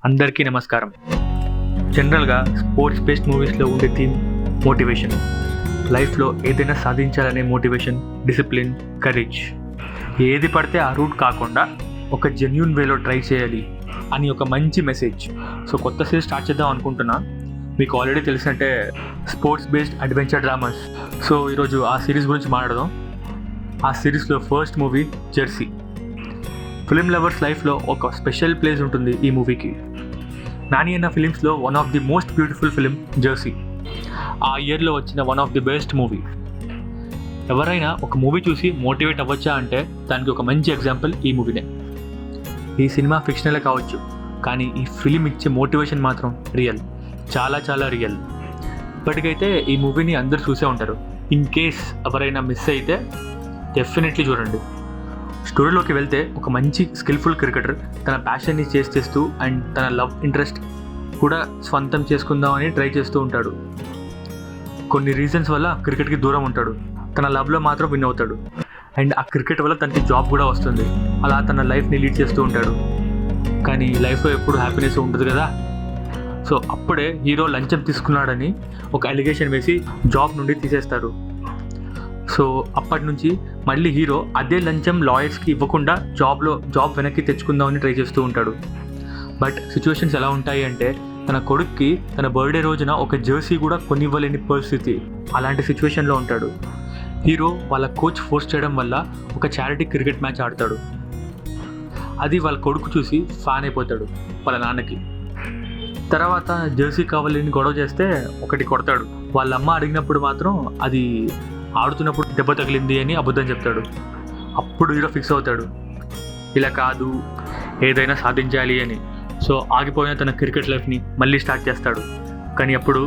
అందరికీ నమస్కారం. జనరల్గా స్పోర్ట్స్ బేస్డ్ మూవీస్లో ఉండే థీమ్ మోటివేషన్. లైఫ్లో ఏదైనా సాధించాలనే మోటివేషన్, డిసిప్లిన్, కరేజ్. ఏది పడితే ఆ రూట్ కాకుండా ఒక జెన్యూన్ వేలో ట్రై చేయాలి అని ఒక మంచి మెసేజ్. సో కొత్త సిరీస్ స్టార్ట్ చేద్దాం అనుకుంటున్నా. మీకు ఆల్రెడీ తెలిసినట్టే sports based adventure dramas. So ఈరోజు ఆ సిరీస్ గురించి మాట్లాడదాం. ఆ సిరీస్లో first movie Jersey. Film lovers లైఫ్లో ఒక స్పెషల్ ప్లేస్ ఉంటుంది ఈ మూవీకి. నాని అన్న ఫిలిమ్స్లో one of the most beautiful film Jersey. ఆ ఇయర్లో వచ్చిన one of the best movie. ఎవరైనా ఒక మూవీ చూసి మోటివేట్ అవ్వచ్చా అంటే దానికి ఒక మంచి ఎగ్జాంపుల్ ఈ మూవీనే. ఈ సినిమా ఫిక్షనలే కావచ్చు, కానీ ఈ ఫిలిం ఇచ్చే మోటివేషన్ మాత్రం రియల్, చాలా చాలా రియల్. ఇప్పటికైతే ఈ మూవీని అందరూ చూసే ఉంటారు. ఇన్ కేస్ ఎవరైనా మిస్ అయితే డెఫినెట్లీ చూడండి. స్టోరీలోకి వెళ్తే ఒక మంచి స్కిల్ఫుల్ క్రికెటర్ తన ప్యాషన్ని చేస్తూ అండ్ తన లవ్ ఇంట్రెస్ట్ కూడా స్వంతం చేసుకుందామని ట్రై చేస్తూ ఉంటాడు. కొన్ని రీజన్స్ వల్ల క్రికెట్కి దూరం ఉంటాడు. తన లవ్లో మాత్రం విన్ అవుతాడు అండ్ ఆ క్రికెట్ వల్ల తనకి జాబ్ కూడా వస్తుంది. అలా తన లైఫ్ని లీడ్ చేస్తూ ఉంటాడు. కానీ లైఫ్లో ఎప్పుడు హ్యాపీనెస్ ఉంటుంది కదా. సో అప్పుడే హీరో లంచం తీసుకున్నాడని ఒక అలిగేషన్ వేసి జాబ్ నుండి తీసేస్తారు. సో అప్పటి నుంచి మళ్ళీ హీరో అదే లంచం లాయర్స్కి ఇవ్వకుండా జాబ్ వెనక్కి తెచ్చుకుందామని ట్రై చేస్తూ ఉంటాడు. బట్ సిచ్యువేషన్స్ ఎలా ఉంటాయి అంటే తన కొడుక్కి తన బర్త్డే రోజున ఒక జెర్సీ కూడా కొనివ్వలేని పరిస్థితి. అలాంటి సిచ్యువేషన్లో ఉంటాడు. హీరో వాళ్ళ కోచ్ ఫోర్స్ చేయడం వల్ల ఒక చారిటీ క్రికెట్ మ్యాచ్ ఆడతాడు. అది వాళ్ళ కొడుకు చూసి ఫ్యాన్ అయిపోతాడు వాళ్ళ నాన్నకి. తర్వాత జెర్సీ కావాలని గొడవ చేస్తే ఒకటి కొడతాడు. వాళ్ళ అమ్మ అడిగినప్పుడు మాత్రం అది ఆడుతున్నప్పుడు దెబ్బ తగిలింది అని అబద్ధం చెప్తాడు. అప్పుడు హీరో ఫిక్స్ అవుతాడు, ఇలా కాదు ఏదైనా సాధించాలి అని. సో ఆగిపోయిన తన క్రికెట్ లైఫ్ని మళ్ళీ స్టార్ట్ చేస్తాడు. కానీ అప్పుడు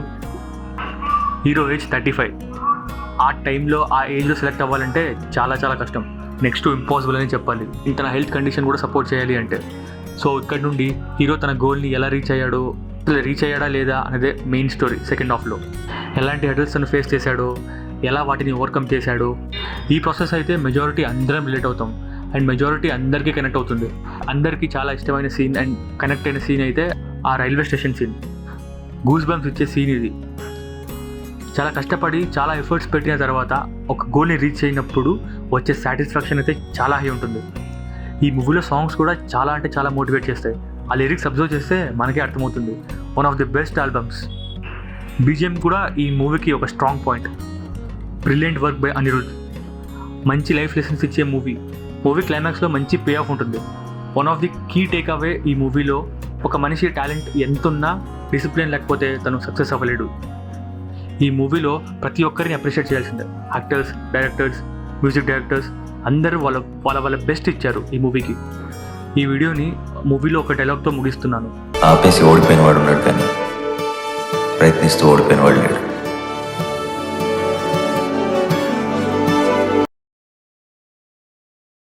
హీరో ఏజ్ 35. ఆ టైంలో ఆ ఏజ్లో సెలెక్ట్ అవ్వాలంటే చాలా చాలా కష్టం, నెక్స్ట్ ఇంపాసిబుల్ అని చెప్పాలి. తన హెల్త్ కండిషన్ కూడా సపోర్ట్ చేయాలి అంటే. సో ఇక్కడ నుండి హీరో తన గోల్ని ఎలా రీచ్ అయ్యాడా లేదా అనేదే మెయిన్ స్టోరీ. సెకండ్ హాఫ్లో ఎలాంటి హెడల్స్ తను ఫేస్ చేశాడో, ఎలా వాటిని ఓవర్కమ్ చేశాడు. ఈ ప్రాసెస్ అయితే మెజారిటీ అందరం రిలేట్ అవుతాం అండ్ మెజారిటీ అందరికీ కనెక్ట్ అవుతుంది. అందరికీ చాలా ఇష్టమైన సీన్ అండ్ కనెక్ట్ అయిన సీన్ అయితే ఆ railway station scene. Goose bumps ఇచ్చే సీన్ ఇది. చాలా కష్టపడి చాలా ఎఫర్ట్స్ పెట్టిన తర్వాత ఒక గోల్ని రీచ్ అయినప్పుడు వచ్చే సాటిస్ఫాక్షన్ అయితే చాలా హై ఉంటుంది. ఈ మూవీలో సాంగ్స్ కూడా చాలా అంటే చాలా మోటివేట్ చేస్తాయి. ఆ లిరిక్స్ అబ్జర్వ్ చేస్తే మనకే అర్థమవుతుంది. One of the best albums. BGM కూడా ఈ మూవీకి ఒక strong point. Brilliant work by Anirudh. మంచి లైఫ్ లెసన్స్ ఇచ్చే మూవీ క్లైమాక్స్లో మంచి పే ఆఫ్ ఉంటుంది. One of the key takeaway ఈ మూవీలో ఒక మనిషి టాలెంట్ ఎంతున్నా డిసిప్లిన్ లేకపోతే తను సక్సెస్ అవ్వలేడు. ఈ మూవీలో ప్రతి ఒక్కరిని అప్రిషియేట్ చేయాల్సిందే. యాక్టర్స్, డైరెక్టర్స్, మ్యూజిక్ డైరెక్టర్స్ అందరూ వాళ్ళ బెస్ట్ ఇచ్చారు ఈ మూవీకి. ఈ వీడియోని మూవీలో ఒక డైలాగ్తో ముగిస్తున్నాను. ఆపేసి ఓడిపోయిన వాడు ఉన్నాడు, కానీ ప్రయత్నిస్తూ ఓడిపోయిన వాడు లేడు.